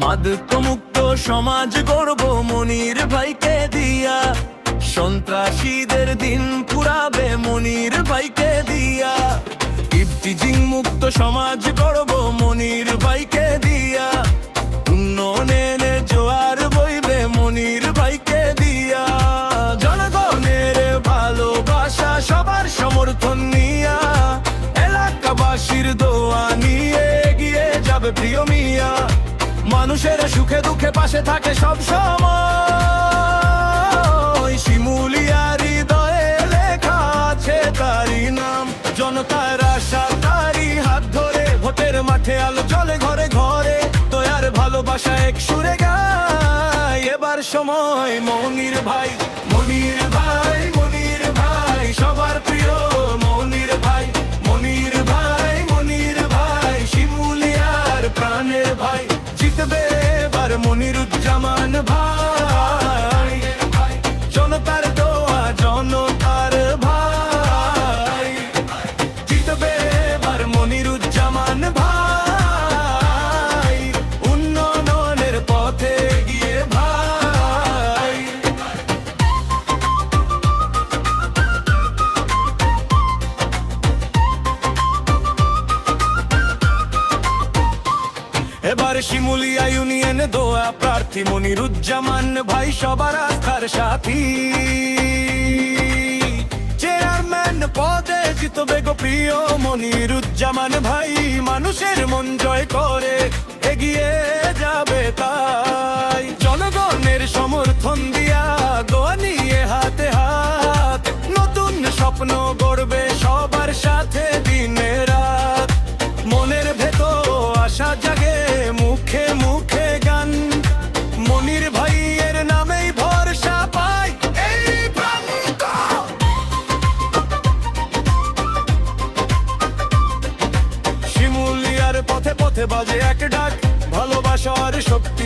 মাদক মুক্ত সমাজ গড়ব মনির ভাইকে দিয়া, সন্ত্রাসীদের দিন পুরাবে মনির ভাইকে দিয়া। ইফটিজিং মুক্ত সমাজ গড়ব মনির ভাইকে দিয়া, উন্নয়নের জোয়ার বইবে মনির ভাইকে দিয়া। জনগণের ভালোবাসা সবার সমর্থন নিয়া, এলাকাবাসীর দোয়া নিয়ে এগিয়ে যাবে প্রিয় মিয়া। মানুষের সুখে দুঃখে পাশে থাকে সব সময়, শিমুলিয়ার হৃদয়ে লেখা আছে তারি নাম। জনতার আশা তারি হাত ধরে, ভোটের মাঠে আলো জ্বলে ঘরে ঘরে, দয়ার ভালোবাসা এক সুরে গায়। এবার সময় মনির ভাই, মনির ভাই, মনির ভাই, সবার প্রিয় মনির ভাই, মনির ভাই, মনির ভাই, শিমুলিয়ার প্রাণের ভাই। জিতবে এবার মনিরুজ্জামান ভাই, জনতার দোয়া জনতার ভাই। জিতবে এবার মনিরুজ্জামান ভাই, উন্নয়নের পথে গিয়ে ভাই। এবার শিমুলিয়া ইউনিয়ন দোয়া প্রার্থী মনিরুজ্জামান ভাই সবার আস্থার সাথী। চেয়ারম্যান পদে জিতবে গো প্রিয় মনিরুজ্জামান ভাই, মানুষের মন জয় করে এগিয়ে যাবে তাই। জনগণের সমর্থন দিয়া দোয়া নিয়ে হাতে হাত, নতুন স্বপ্ন গড়বে সবার সাথে দিনে রাত। মনের ভেতর আশা জাগে, মুখে মুখে গান, মনির ভাইয়ের নামেই ভরসা পাই এই প্রান্ত। শিমুলিয়ার পথে পথে বাজে এক ডাক, ভালোবাসার শক্তি